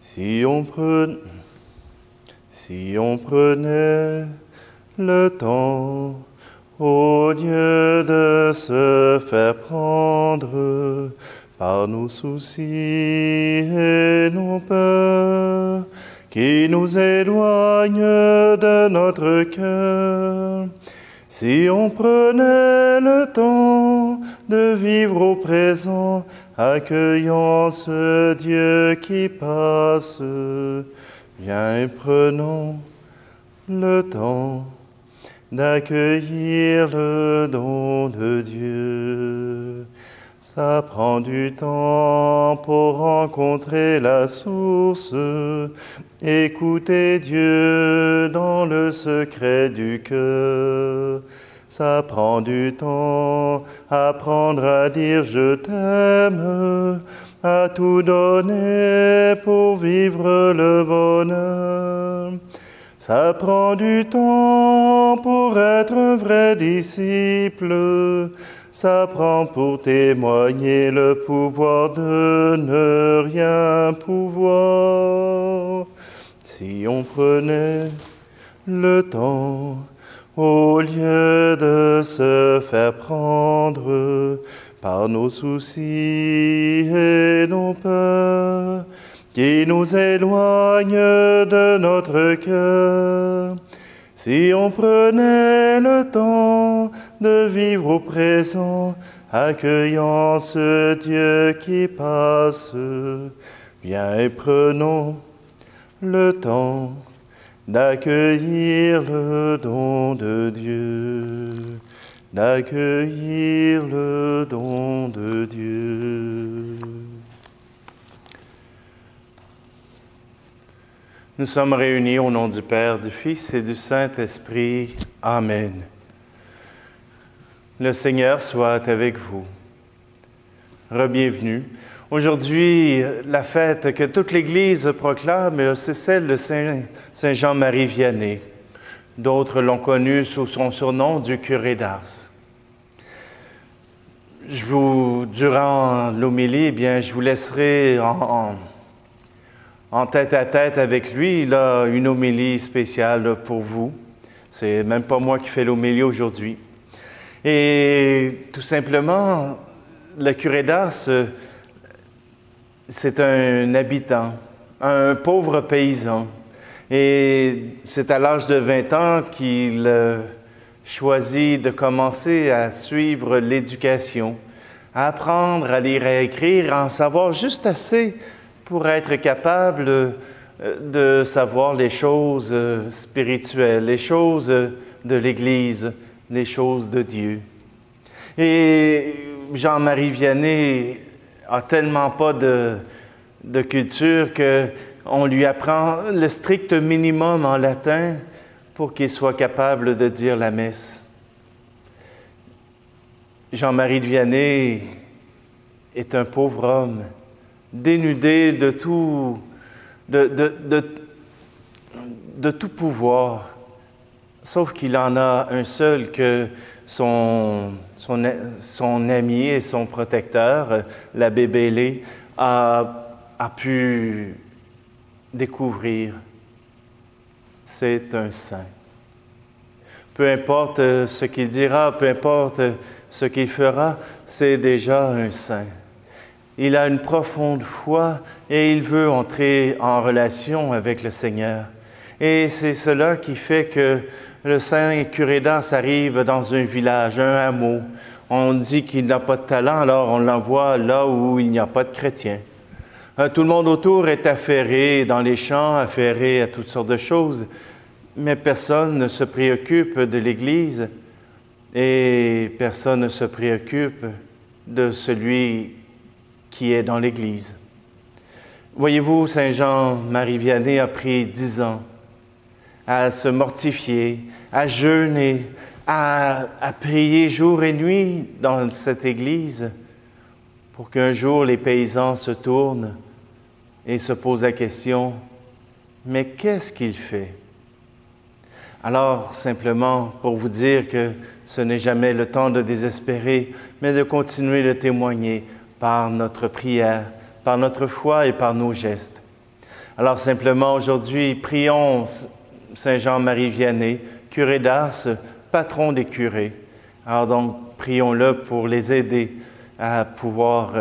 Si on prenait le temps, au lieu de se faire prendre par nos soucis et nos peurs, qui nous éloignent de notre cœur, si on prenait le temps de vivre au présent, accueillant ce Dieu qui passe, viens et prenons le temps d'accueillir le don de Dieu. Ça prend du temps pour rencontrer la source, écouter Dieu dans le secret du cœur. Ça prend du temps, apprendre à dire je t'aime, à tout donner pour vivre le bonheur. Ça prend du temps pour être un vrai disciple. Ça prend pour témoigner le pouvoir de ne rien pouvoir. Si on prenait le temps, au lieu de se faire prendre par nos soucis et nos peurs, qui nous éloignent de notre cœur, si on prenait le temps de vivre au présent, accueillant ce Dieu qui passe, viens et prenons le temps d'accueillir le don de Dieu, d'accueillir le don de Dieu. Nous sommes réunis au nom du Père, du Fils et du Saint-Esprit. Amen. Le Seigneur soit avec vous. Rebienvenue. Aujourd'hui, la fête que toute l'Église proclame, c'est celle de Saint Jean-Marie Vianney. D'autres l'ont connu sous son surnom du curé d'Ars. Durant l'homélie, je vous laisserai en tête-à-tête avec lui, il a une homélie spéciale pour vous. C'est même pas moi qui fais l'homélie aujourd'hui. Et tout simplement, le curé d'Ars, c'est un habitant, un pauvre paysan. Et c'est à l'âge de 20 ans qu'il choisit de commencer à suivre l'éducation, à apprendre à lire et à écrire, à en savoir juste assez pour être capable de savoir les choses spirituelles, les choses de l'Église, les choses de Dieu. Et Jean-Marie Vianney a tellement pas de culture qu'on lui apprend le strict minimum en latin pour qu'il soit capable de dire la messe. Jean-Marie Vianney est un pauvre homme, dénudé de tout pouvoir, sauf qu'il en a un seul que son ami et son protecteur, l'abbé Bellé, a pu découvrir. C'est un saint. Peu importe ce qu'il dira, peu importe ce qu'il fera, c'est déjà un saint. Il a une profonde foi et il veut entrer en relation avec le Seigneur. Et c'est cela qui fait que le saint curé d'Ars arrive dans un village, un hameau. On dit qu'il n'a pas de talent, alors on l'envoie là où il n'y a pas de chrétiens. Tout le monde autour est affairé dans les champs, affairé à toutes sortes de choses, mais personne ne se préoccupe de l'Église et personne ne se préoccupe de celui qui est dans l'Église. Voyez-vous, Saint Jean-Marie Vianney a pris 10 ans à se mortifier, à jeûner, à prier jour et nuit dans cette Église pour qu'un jour les paysans se tournent et se posent la question, mais qu'est-ce qu'il fait? Alors, simplement, pour vous dire que ce n'est jamais le temps de désespérer, mais de continuer de témoigner par notre prière, par notre foi et par nos gestes. Alors simplement aujourd'hui, prions Saint Jean-Marie Vianney, curé d'Ars, patron des curés. Alors donc, prions-le pour les aider à pouvoir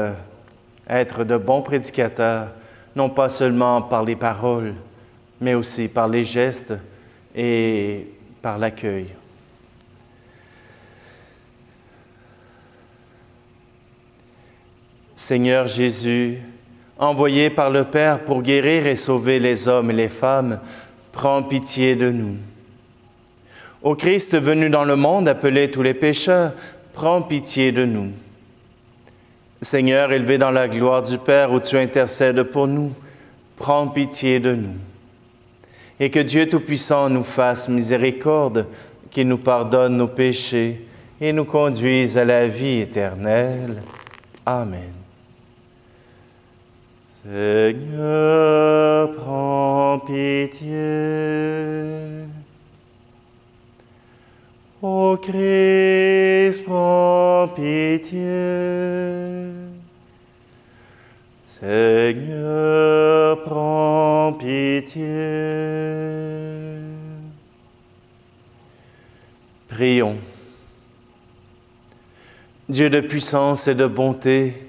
être de bons prédicateurs, non pas seulement par les paroles, mais aussi par les gestes et par l'accueil. Seigneur Jésus, envoyé par le Père pour guérir et sauver les hommes et les femmes, prends pitié de nous. Ô Christ venu dans le monde appeler tous les pécheurs, prends pitié de nous. Seigneur, élevé dans la gloire du Père où tu intercèdes pour nous, prends pitié de nous. Et que Dieu Tout-Puissant nous fasse miséricorde, qu'il nous pardonne nos péchés et nous conduise à la vie éternelle. Amen. Seigneur, prends pitié. Ô Christ, prends pitié. Seigneur, prends pitié. Prions. Dieu de puissance et de bonté,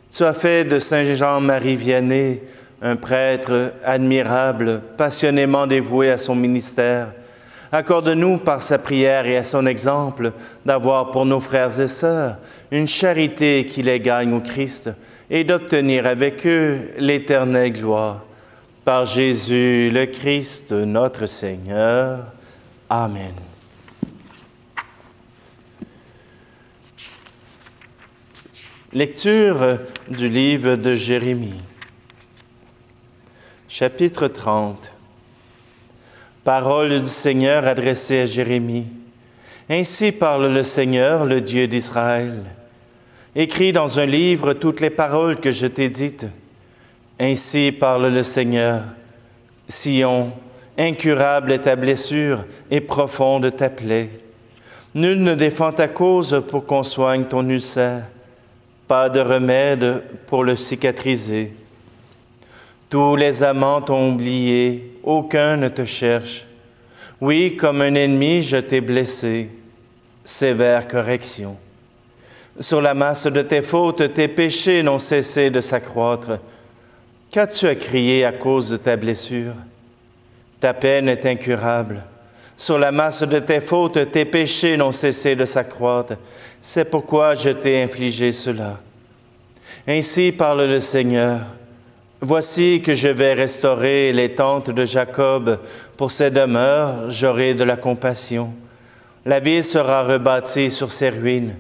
tu as fait de Saint Jean-Marie Vianney un prêtre admirable, passionnément dévoué à son ministère. Accorde-nous par sa prière et à son exemple d'avoir pour nos frères et sœurs une charité qui les gagne au Christ et d'obtenir avec eux l'éternelle gloire. Par Jésus le Christ, notre Seigneur. Amen. Lecture du livre de Jérémie. Chapitre 30. Parole du Seigneur adressée à Jérémie. Ainsi parle le Seigneur, le Dieu d'Israël. Écris dans un livre toutes les paroles que je t'ai dites. Ainsi parle le Seigneur. Sion, incurable est ta blessure et profonde ta plaie. Nul ne défend ta cause pour qu'on soigne ton ulcère. Pas de remède pour le cicatriser. Tous les amants t'ont oublié, aucun ne te cherche. Oui, comme un ennemi, je t'ai blessé. Sévère correction. Sur la masse de tes fautes, tes péchés n'ont cessé de s'accroître. Qu'as-tu à crier à cause de ta blessure? Ta peine est incurable. Sur la masse de tes fautes, tes péchés n'ont cessé de s'accroître. C'est pourquoi je t'ai infligé cela. Ainsi parle le Seigneur. Voici que je vais restaurer les tentes de Jacob. Pour ses demeures, j'aurai de la compassion. La ville sera rebâtie sur ses ruines.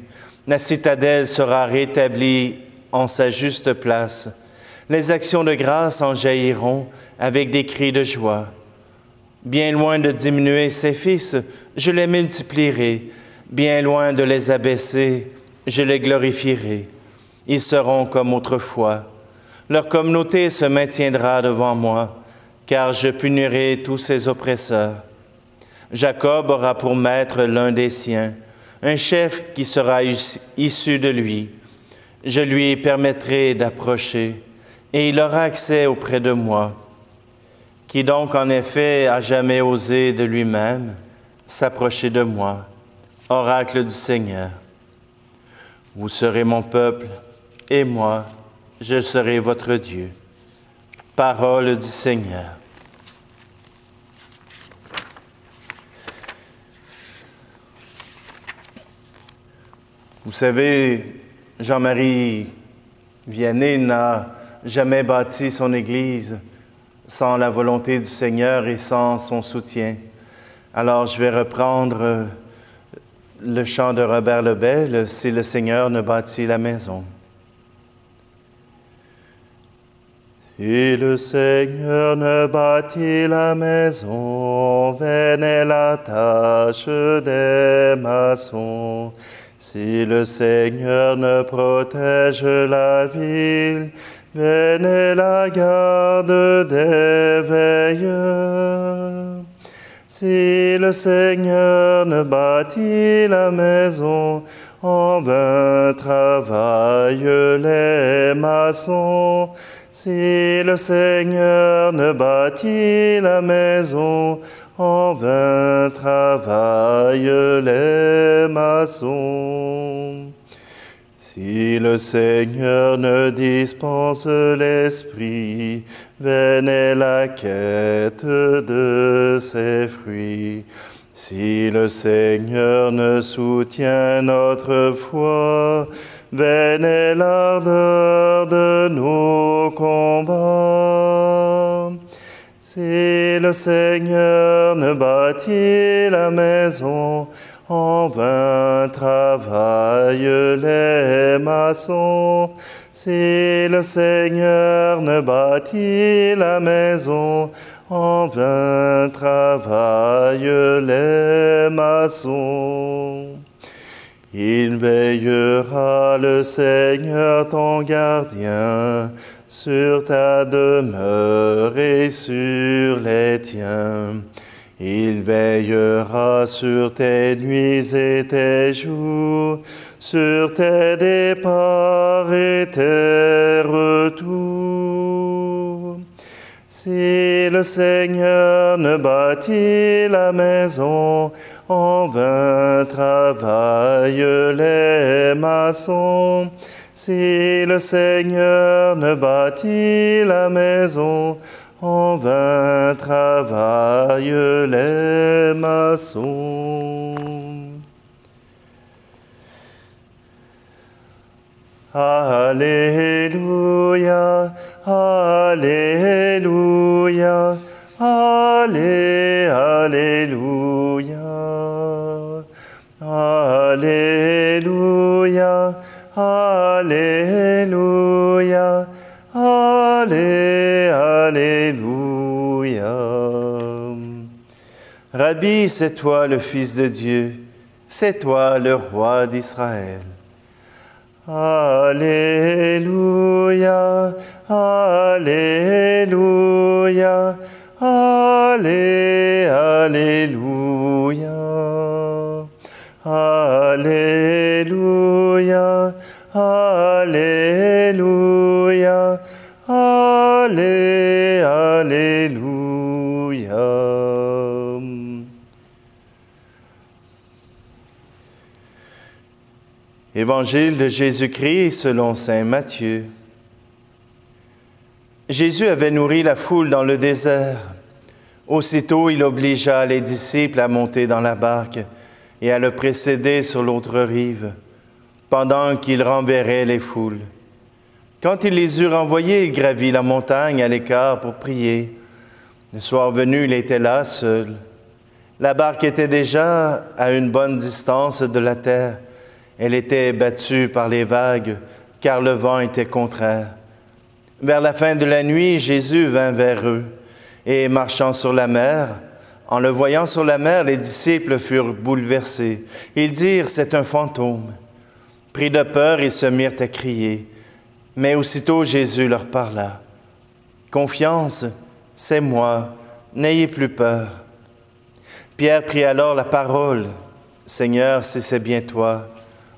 La citadelle sera rétablie en sa juste place. Les actions de grâce en jailliront avec des cris de joie. Bien loin de diminuer ses fils, je les multiplierai. Bien loin de les abaisser, je les glorifierai. Ils seront comme autrefois. Leur communauté se maintiendra devant moi, car je punirai tous ses oppresseurs. Jacob aura pour maître l'un des siens, un chef qui sera issu de lui. Je lui permettrai d'approcher, et il aura accès auprès de moi. Qui donc en effet a jamais osé de lui-même s'approcher de moi? Oracle du Seigneur. Vous serez mon peuple, et moi, je serai votre Dieu. Parole du Seigneur. Vous savez, Jean-Marie Vianney n'a jamais bâti son Église sans la volonté du Seigneur et sans son soutien. Alors, je vais reprendre le chant de Robert Lebel, « Si le Seigneur ne bâtit la maison ». Si le Seigneur ne bâtit la maison, vaine est la tâche des maçons. Si le Seigneur ne protège la ville, vaine est la garde des veilleurs. Si le Seigneur ne bâtit la maison, en vain travaillent les maçons. Si le Seigneur ne bâtit la maison, en vain travaillent les maçons. Si le Seigneur ne dispense l'Esprit, vaine est la quête de ses fruits. Si le Seigneur ne soutient notre foi, vaine est l'ardeur de nos combats. Si le Seigneur ne bâtit la maison, en vain travaillent les maçons. Si le Seigneur ne bâtit la maison, en vain travaillent les maçons. Il veillera, le Seigneur ton gardien, sur ta demeure et sur les tiens. Il veillera sur tes nuits et tes jours, sur tes départs et tes retours. Si le Seigneur ne bâtit la maison, en vain travaillent les maçons. Si le Seigneur ne bâtit la maison, en vain travaillent les maçons. Alléluia, Alléluia, Alléluia, Alléluia, Alléluia, Alléluia. Rabbi, c'est toi le Fils de Dieu, c'est toi le Roi d'Israël. Alléluia, Alléluia, Alléluia, Alléluia, Alléluia, Alléluia. Évangile de Jésus-Christ selon saint Matthieu. Jésus avait nourri la foule dans le désert. Aussitôt, il obligea les disciples à monter dans la barque et à le précéder sur l'autre rive, pendant qu'il renverrait les foules. Quand il les eut renvoyés, il gravit la montagne à l'écart pour prier. Le soir venu, il était là seul. La barque était déjà à une bonne distance de la terre. Elle était battue par les vagues, car le vent était contraire. Vers la fin de la nuit, Jésus vint vers eux, et marchant sur la mer, en le voyant sur la mer, les disciples furent bouleversés. Ils dirent, « C'est un fantôme ». Pris de peur, ils se mirent à crier. Mais aussitôt Jésus leur parla. « Confiance, c'est moi, n'ayez plus peur. » Pierre prit alors la parole. « Seigneur, si c'est bien toi,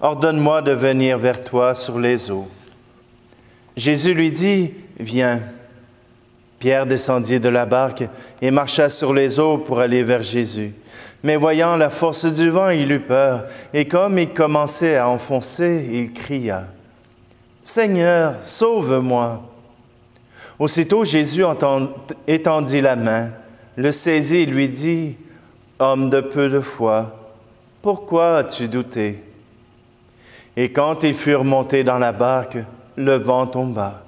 ordonne-moi de venir vers toi sur les eaux. » Jésus lui dit, « Viens. » Pierre descendit de la barque et marcha sur les eaux pour aller vers Jésus. Mais voyant la force du vent, il eut peur, et comme il commençait à enfoncer, il cria, « Seigneur, sauve-moi !» Aussitôt Jésus étendit la main, le saisit et lui dit, « Homme de peu de foi, pourquoi as-tu douté ?» Et quand ils furent montés dans la barque, le vent tomba.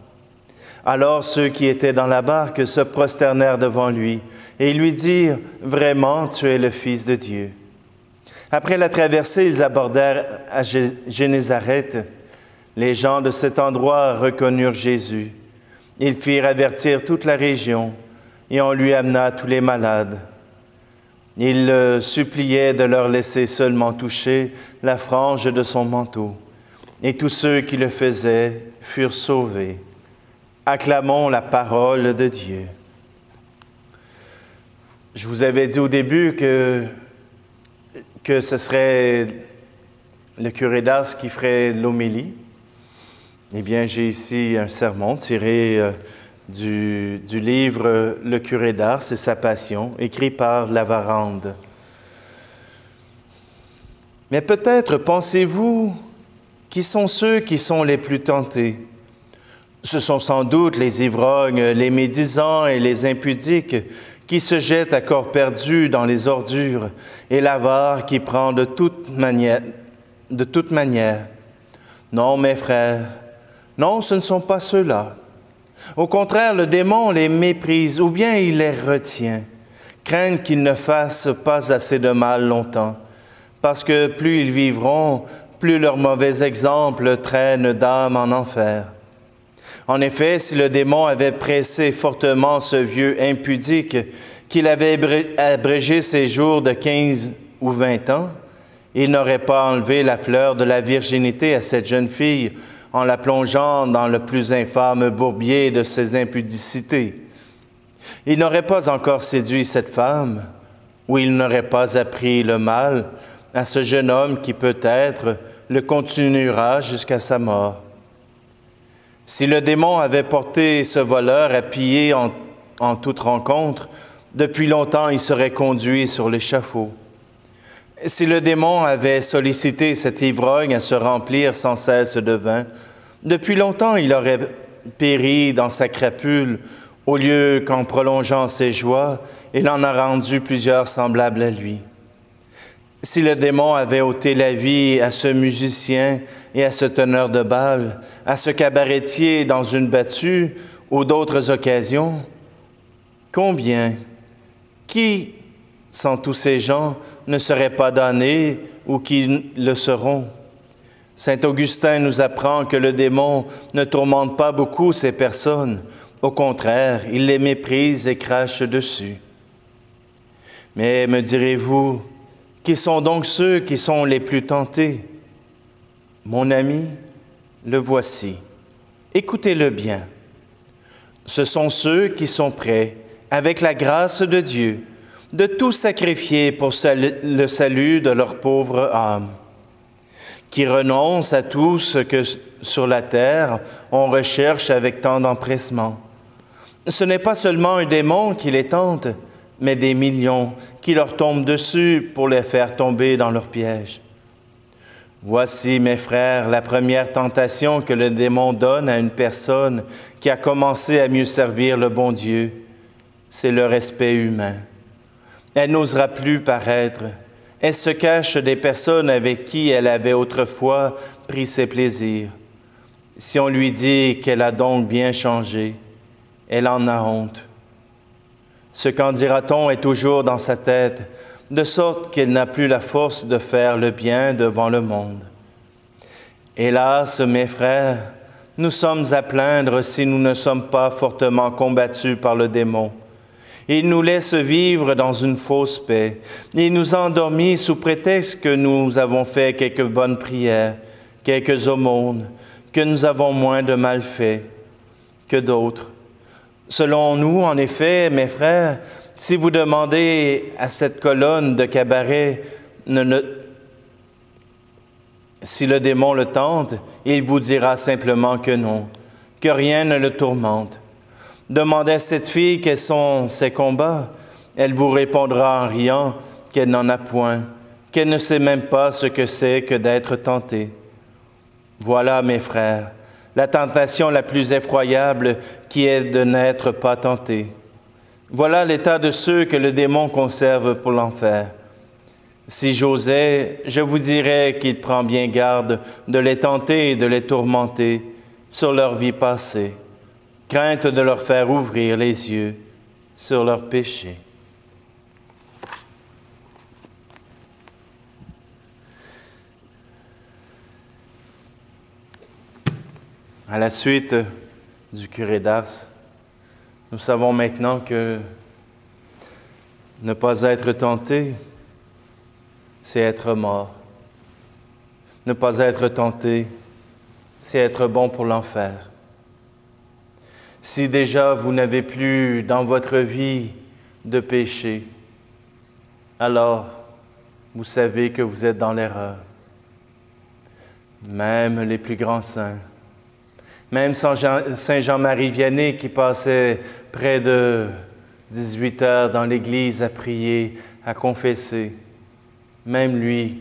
Alors ceux qui étaient dans la barque se prosternèrent devant lui et lui dirent, « Vraiment, tu es le Fils de Dieu. » Après la traversée, ils abordèrent à Génézareth. Les gens de cet endroit reconnurent Jésus. Ils firent avertir toute la région et on lui amena tous les malades. Ils le suppliaient de leur laisser seulement toucher la frange de son manteau. Et tous ceux qui le faisaient furent sauvés. Acclamons la parole de Dieu. Je vous avais dit au début que ce serait le curé d'Ars qui ferait l'homélie. Eh bien, j'ai ici un sermon tiré du livre Le curé d'Ars et sa passion, écrit par Lavarande. Mais peut-être pensez-vous qui sont ceux qui sont les plus tentés? Ce sont sans doute les ivrognes, les médisants et les impudiques qui se jettent à corps perdu dans les ordures et l'avare qui prend de toute manière. Non, mes frères, non, ce ne sont pas ceux-là. Au contraire, le démon les méprise ou bien il les retient, craignent qu'ils ne fassent pas assez de mal longtemps, parce que plus ils vivront, plus leur mauvais exemple traîne d'âme en enfer. En effet, si le démon avait pressé fortement ce vieux impudique, qu'il avait abrégé ses jours de 15 ou 20 ans, il n'aurait pas enlevé la fleur de la virginité à cette jeune fille en la plongeant dans le plus infâme bourbier de ses impudicités. Il n'aurait pas encore séduit cette femme, ou il n'aurait pas appris le mal à ce jeune homme qui peut-être le continuera jusqu'à sa mort. Si le démon avait porté ce voleur à piller en toute rencontre, depuis longtemps il serait conduit sur l'échafaud. Si le démon avait sollicité cet ivrogne à se remplir sans cesse de vin, depuis longtemps il aurait péri dans sa crapule, au lieu qu'en prolongeant ses joies, il en a rendu plusieurs semblables à lui. Si le démon avait ôté la vie à ce musicien et à ce teneur de bal, à ce cabaretier dans une battue ou d'autres occasions, combien, qui, sans tous ces gens, ne seraient pas damnés ou qui le seront? Saint Augustin nous apprend que le démon ne tourmente pas beaucoup ces personnes. Au contraire, il les méprise et crache dessus. Mais me direz-vous, qui sont donc ceux qui sont les plus tentés? Mon ami, le voici. Écoutez-le bien. Ce sont ceux qui sont prêts, avec la grâce de Dieu, de tout sacrifier pour le salut de leur pauvre âme, qui renoncent à tout ce que sur la terre on recherche avec tant d'empressement. Ce n'est pas seulement un démon qui les tente, mais des millions qui leur tombent dessus pour les faire tomber dans leur piège. Voici, mes frères, la première tentation que le démon donne à une personne qui a commencé à mieux servir le bon Dieu, c'est le respect humain. Elle n'osera plus paraître. Elle se cache des personnes avec qui elle avait autrefois pris ses plaisirs. Si on lui dit qu'elle a donc bien changé, elle en a honte. Ce qu'en dira-t-on est toujours dans sa tête, de sorte qu'elle n'a plus la force de faire le bien devant le monde. Hélas, mes frères, nous sommes à plaindre si nous ne sommes pas fortement combattus par le démon. Il nous laisse vivre dans une fausse paix. Il nous a endormis sous prétexte que nous avons fait quelques bonnes prières, quelques aumônes, que nous avons moins de malfaits que d'autres. Selon nous, en effet, mes frères, si vous demandez à cette colonne de cabaret si le démon le tente, il vous dira simplement que non, que rien ne le tourmente. Demandez à cette fille quels sont ses combats. Elle vous répondra en riant qu'elle n'en a point, qu'elle ne sait même pas ce que c'est que d'être tentée. Voilà, mes frères, la tentation la plus effroyable qui est de n'être pas tenté. Voilà l'état de ceux que le démon conserve pour l'enfer. Si j'osais, je vous dirais qu'il prend bien garde de les tenter et de les tourmenter sur leur vie passée, crainte de leur faire ouvrir les yeux sur leurs péchés. À la suite du curé d'Ars, nous savons maintenant que ne pas être tenté, c'est être mort. Ne pas être tenté, c'est être bon pour l'enfer. Si déjà vous n'avez plus dans votre vie de péché, alors vous savez que vous êtes dans l'erreur. Même les plus grands saints, même Saint Jean-Marie Vianney qui passait près de 18 heures dans l'église à prier, à confesser, même lui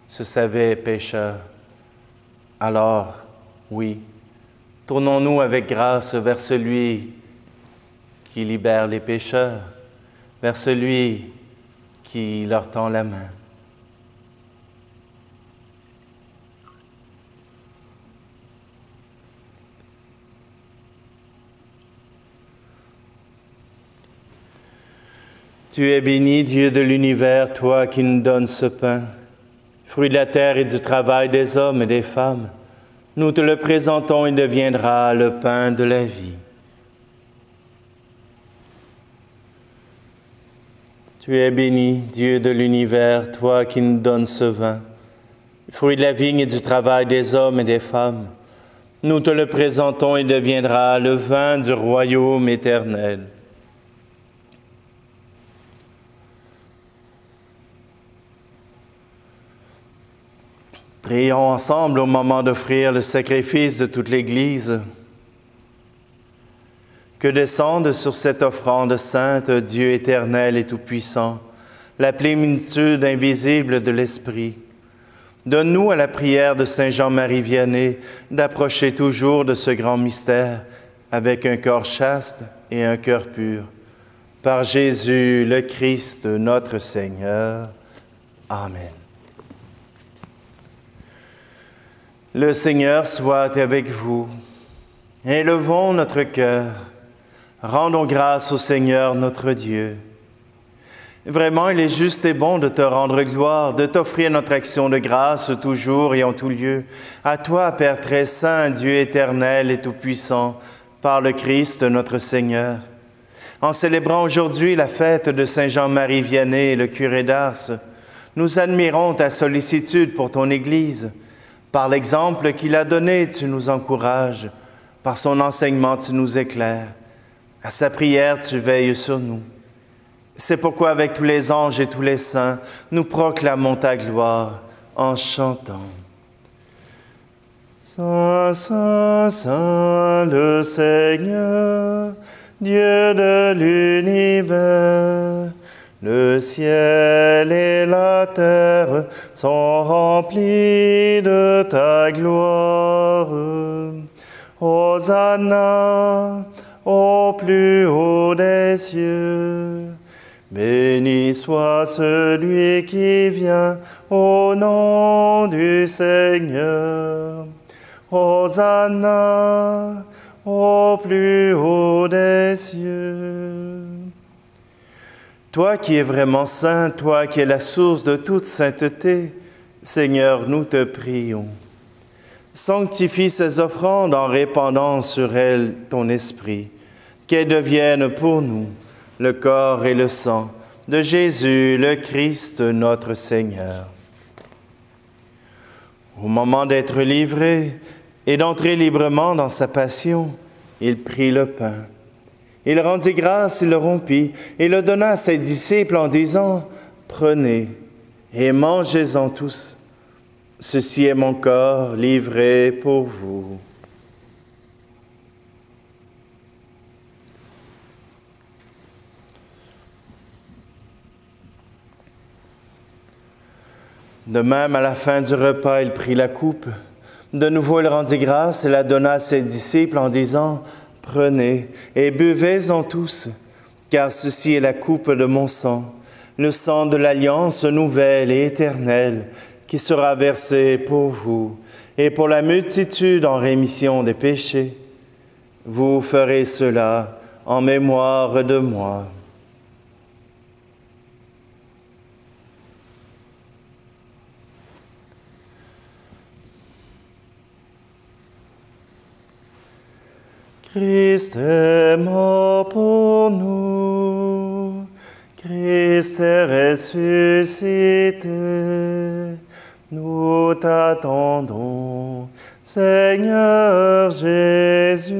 se savait pécheur. Alors, oui, tournons-nous avec grâce vers celui qui libère les pécheurs, vers celui qui leur tend la main. Tu es béni, Dieu de l'univers, toi qui nous donnes ce pain, fruit de la terre et du travail des hommes et des femmes. Nous te le présentons, il deviendra le pain de la vie. Tu es béni, Dieu de l'univers, toi qui nous donnes ce vin, fruit de la vigne et du travail des hommes et des femmes. Nous te le présentons, il deviendra le vin du royaume éternel. Prions ensemble au moment d'offrir le sacrifice de toute l'Église. Que descende sur cette offrande sainte, Dieu éternel et tout-puissant, la plénitude invisible de l'Esprit. Donne-nous à la prière de Saint Jean-Marie Vianney d'approcher toujours de ce grand mystère avec un corps chaste et un cœur pur. Par Jésus le Christ, notre Seigneur. Amen. Le Seigneur soit avec vous. Élevons notre cœur. Rendons grâce au Seigneur notre Dieu. Vraiment, il est juste et bon de te rendre gloire, de t'offrir notre action de grâce toujours et en tout lieu. À toi, Père très saint, Dieu éternel et tout-puissant, par le Christ notre Seigneur. En célébrant aujourd'hui la fête de Saint Jean-Marie Vianney, le curé d'Ars, nous admirons ta sollicitude pour ton Église. Par l'exemple qu'il a donné, tu nous encourages. Par son enseignement, tu nous éclaires. À sa prière, tu veilles sur nous. C'est pourquoi, avec tous les anges et tous les saints, nous proclamons ta gloire en chantant. Saint, Saint, Saint, le Seigneur, Dieu de l'univers, le ciel et la terre sont remplis de ta gloire. Hosanna au plus haut des cieux. Béni soit celui qui vient au nom du Seigneur. Hosanna au plus haut des cieux. Toi qui es vraiment saint, toi qui es la source de toute sainteté, Seigneur, nous te prions. Sanctifie ces offrandes en répandant sur elles ton esprit, qu'elles deviennent pour nous le corps et le sang de Jésus, le Christ, notre Seigneur. Au moment d'être livré et d'entrer librement dans sa passion, il prit le pain. Il rendit grâce, il le rompit et le donna à ses disciples en disant « Prenez et mangez-en tous. Ceci est mon corps livré pour vous. » De même, à la fin du repas, il prit la coupe. De nouveau, il rendit grâce et la donna à ses disciples en disant « Prenez et buvez-en tous, car ceci est la coupe de mon sang, le sang de l'alliance nouvelle et éternelle, qui sera versé pour vous et pour la multitude en rémission des péchés. Vous ferez cela en mémoire de moi. » Christ est mort pour nous, Christ est ressuscité, nous t'attendons, Seigneur Jésus.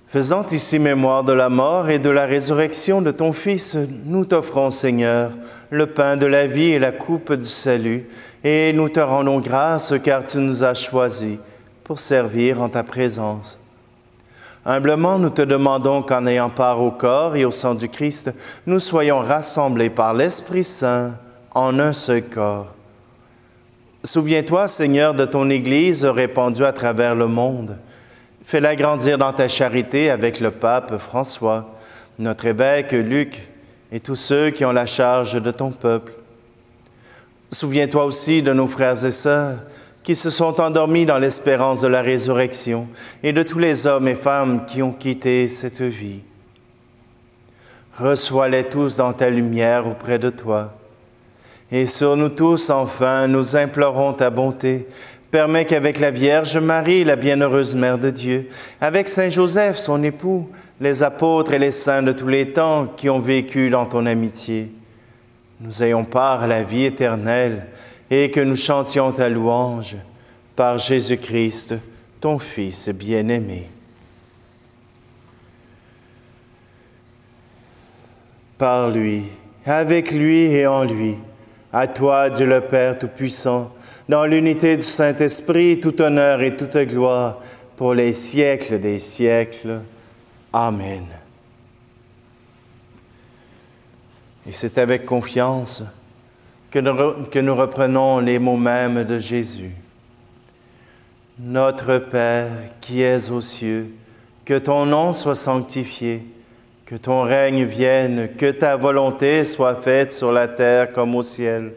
Faisant ici mémoire de la mort et de la résurrection de ton Fils, nous t'offrons, Seigneur, le pain de la vie et la coupe du salut, et nous te rendons grâce car tu nous as choisis pour servir en ta présence. Humblement, nous te demandons qu'en ayant part au corps et au sang du Christ, nous soyons rassemblés par l'Esprit Saint en un seul corps. Souviens-toi, Seigneur, de ton Église répandue à travers le monde. Fais-la grandir dans ta charité avec le pape François, notre évêque Luc et tous ceux qui ont la charge de ton peuple. Souviens-toi aussi de nos frères et sœurs qui se sont endormis dans l'espérance de la résurrection et de tous les hommes et femmes qui ont quitté cette vie. Reçois-les tous dans ta lumière auprès de toi. Et sur nous tous, enfin, nous implorons ta bonté. Permets qu'avec la Vierge Marie, la bienheureuse Mère de Dieu, avec Saint Joseph, son époux, les apôtres et les saints de tous les temps qui ont vécu dans ton amitié, nous ayons part à la vie éternelle et que nous chantions ta louange par Jésus-Christ, ton Fils bien-aimé. Par lui, avec lui et en lui, à toi, Dieu le Père Tout-Puissant, dans l'unité du Saint-Esprit, tout honneur et toute gloire pour les siècles des siècles. Amen. Et c'est avec confiance que nous reprenons les mots mêmes de Jésus. Notre Père qui es aux cieux, que ton nom soit sanctifié, que ton règne vienne, que ta volonté soit faite sur la terre comme au ciel.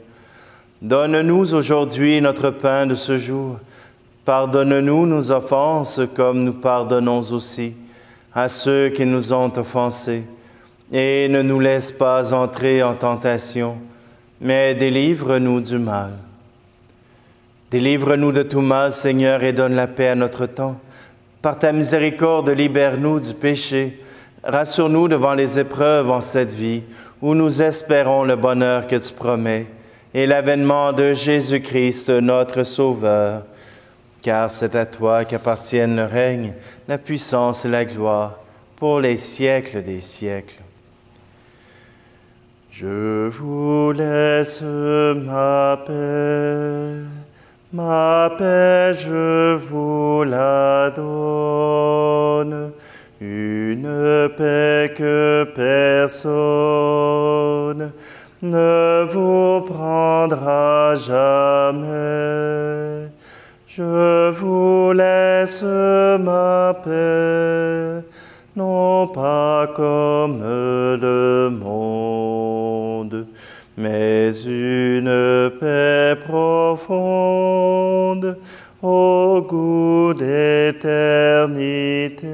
Donne-nous aujourd'hui notre pain de ce jour. Pardonne-nous nos offenses comme nous pardonnons aussi à ceux qui nous ont offensés. Et ne nous laisse pas entrer en tentation, mais délivre-nous du mal. Délivre-nous de tout mal, Seigneur, et donne la paix à notre temps. Par ta miséricorde, libère-nous du péché. Rassure-nous devant les épreuves en cette vie, où nous espérons le bonheur que tu promets, et l'avènement de Jésus-Christ, notre Sauveur. Car c'est à toi qu'appartiennent le règne, la puissance et la gloire, pour les siècles des siècles. Je vous laisse ma paix je vous la donne, une paix que personne ne vous prendra jamais. Je vous laisse ma paix, non pas comme le monde, mais une paix profonde au goût d'éternité.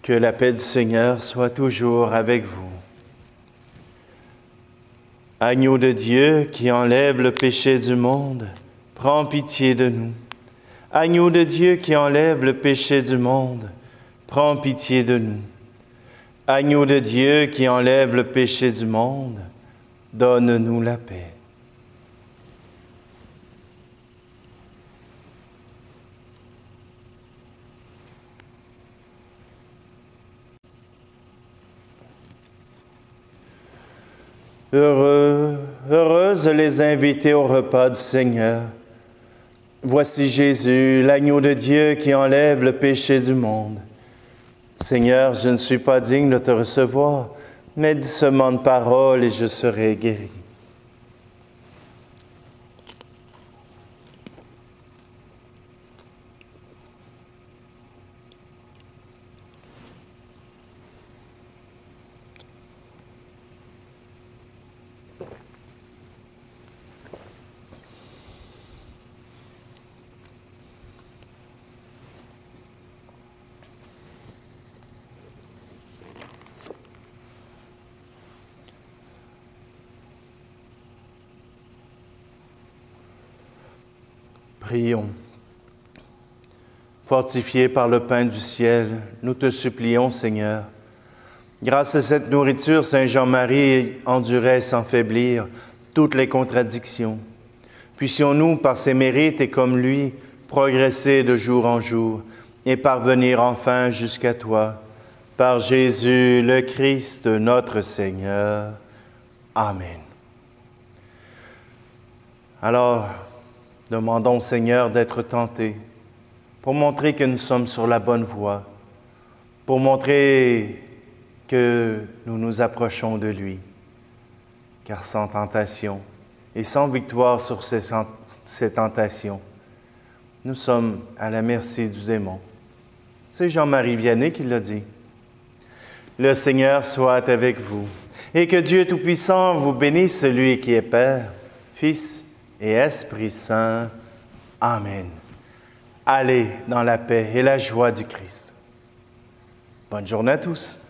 Que la paix du Seigneur soit toujours avec vous. Agneau de Dieu qui enlève le péché du monde, prends pitié de nous. Agneau de Dieu qui enlève le péché du monde, prends pitié de nous. Agneau de Dieu qui enlève le péché du monde, donne-nous la paix. Heureuses les invités au repas du Seigneur. Voici Jésus, l'agneau de Dieu qui enlève le péché du monde. Seigneur, je ne suis pas digne de te recevoir, mais dis seulement une parole et je serai guéri. Prions. Fortifiés par le pain du ciel, nous te supplions, Seigneur. Grâce à cette nourriture, Saint Jean-Marie endurait sans faiblir toutes les contradictions. Puissions-nous, par ses mérites et comme lui, progresser de jour en jour et parvenir enfin jusqu'à toi, par Jésus le Christ, notre Seigneur. Amen. Alors, demandons au Seigneur d'être tentés pour montrer que nous sommes sur la bonne voie, pour montrer que nous nous approchons de lui. Car sans tentation et sans victoire sur ces tentations, nous sommes à la merci du démon. C'est Jean-Marie Vianney qui l'a dit. Le Seigneur soit avec vous et que Dieu Tout-Puissant vous bénisse, celui qui est Père, Fils et Esprit Saint. Amen. Allez dans la paix et la joie du Christ. Bonne journée à tous.